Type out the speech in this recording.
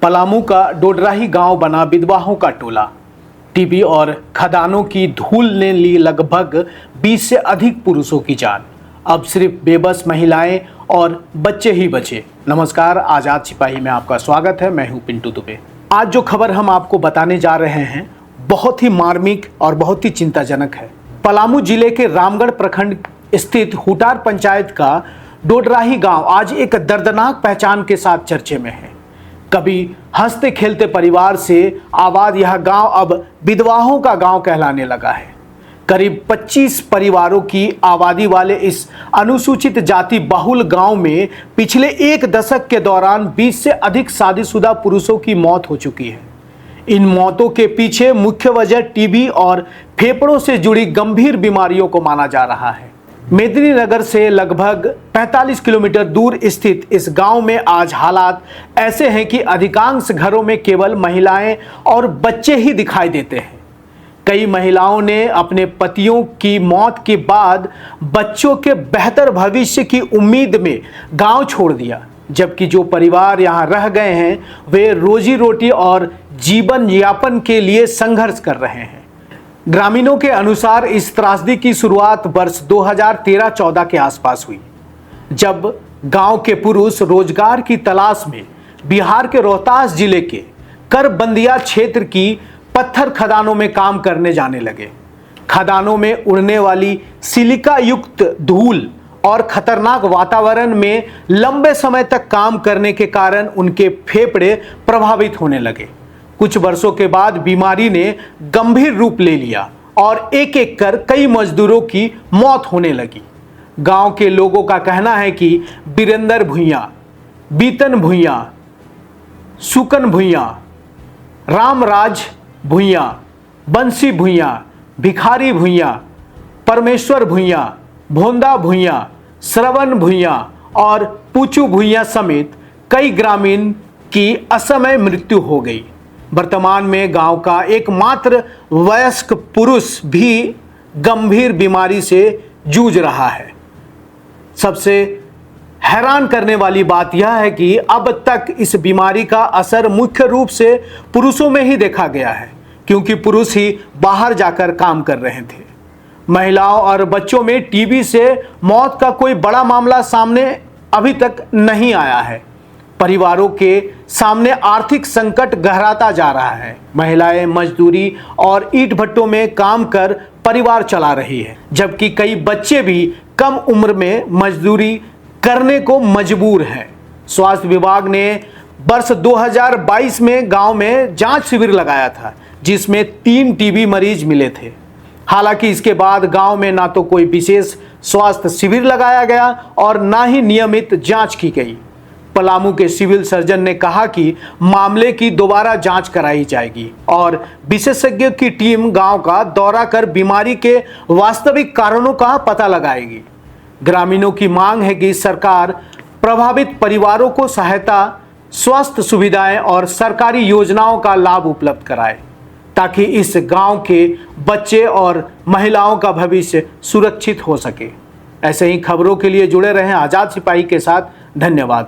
पलामू का डोडराही गांव बना विधवाओं का टोला। टीबी और खदानों की धूल ने ली लगभग 20 से अधिक पुरुषों की जान। अब सिर्फ बेबस महिलाएं और बच्चे ही बचे। नमस्कार, आज़ाद सिपाही में आपका स्वागत है। मैं हूं पिंटू दुबे। आज जो खबर हम आपको बताने जा रहे हैं बहुत ही मार्मिक और बहुत ही चिंताजनक है। पलामू जिले के रामगढ़ प्रखंड स्थित हुटार पंचायत का डोडराही गांव आज एक दर्दनाक पहचान के साथ चर्चे में है। कभी हंसते खेलते परिवार से आबाद यह गांव अब विधवाओं का गांव कहलाने लगा है। करीब 25 परिवारों की आबादी वाले इस अनुसूचित जाति बहुल गांव में पिछले एक दशक के दौरान 20 से अधिक शादीशुदा पुरुषों की मौत हो चुकी है। इन मौतों के पीछे मुख्य वजह टीबी और फेफड़ों से जुड़ी गंभीर बीमारियों को माना जा रहा है। मेदिनीनगर से लगभग 45 किलोमीटर दूर स्थित इस गांव में आज हालात ऐसे हैं कि अधिकांश घरों में केवल महिलाएं और बच्चे ही दिखाई देते हैं। कई महिलाओं ने अपने पतियों की मौत के बाद बच्चों के बेहतर भविष्य की उम्मीद में गांव छोड़ दिया, जबकि जो परिवार यहां रह गए हैं वे रोजी रोटी और जीवन यापन के लिए संघर्ष कर रहे हैं। ग्रामीणों के अनुसार इस त्रासदी की शुरुआत वर्ष 2013-14 के आसपास हुई, जब गांव के पुरुष रोजगार की तलाश में बिहार के रोहतास जिले के करबंदिया क्षेत्र की पत्थर खदानों में काम करने जाने लगे। खदानों में उड़ने वाली सिलिका युक्त धूल और खतरनाक वातावरण में लंबे समय तक काम करने के कारण उनके फेफड़े प्रभावित होने लगे। कुछ वर्षों के बाद बीमारी ने गंभीर रूप ले लिया और एक एक कर कई मजदूरों की मौत होने लगी। गांव के लोगों का कहना है कि बीरेंद्र भुइयां, बीतन भुइयां, सुकन भुइयां, रामराज भुइयां, बंसी भुइयां, भिखारी भुइयां, परमेश्वर भुइयां, भोंदा भुइयां, श्रवण भुइयां और पूचू भुइयां समेत कई ग्रामीण की असमय मृत्यु हो गई। वर्तमान में गांव का एकमात्र वयस्क पुरुष भी गंभीर बीमारी से जूझ रहा है। सबसे हैरान करने वाली बात यह है कि अब तक इस बीमारी का असर मुख्य रूप से पुरुषों में ही देखा गया है, क्योंकि पुरुष ही बाहर जाकर काम कर रहे थे। महिलाओं और बच्चों में टीबी से मौत का कोई बड़ा मामला सामने अभी तक नहीं आया है। परिवारों के सामने आर्थिक संकट गहराता जा रहा है। महिलाएं मजदूरी और ईंट भट्टों में काम कर परिवार चला रही है, जबकि कई बच्चे भी कम उम्र में मजदूरी करने को मजबूर हैं। स्वास्थ्य विभाग ने वर्ष 2022 में गांव में जांच शिविर लगाया था, जिसमें 3 टीबी मरीज मिले थे। हालांकि इसके बाद गांव में ना तो कोई विशेष स्वास्थ्य शिविर लगाया गया और ना ही नियमित जांच की गई। पलामू के सिविल सर्जन ने कहा कि मामले की दोबारा जांच कराई जाएगी और विशेषज्ञों की टीम गांव का दौरा कर बीमारी के वास्तविक कारणों का पता लगाएगी। ग्रामीणों की मांग है कि सरकार प्रभावित परिवारों को सहायता, स्वास्थ्य सुविधाएं और सरकारी योजनाओं का लाभ उपलब्ध कराए, ताकि इस गांव के बच्चे और महिलाओं का भविष्य सुरक्षित हो सके। ऐसे ही खबरों के लिए जुड़े रहें आज़ाद सिपाही के साथ। धन्यवाद।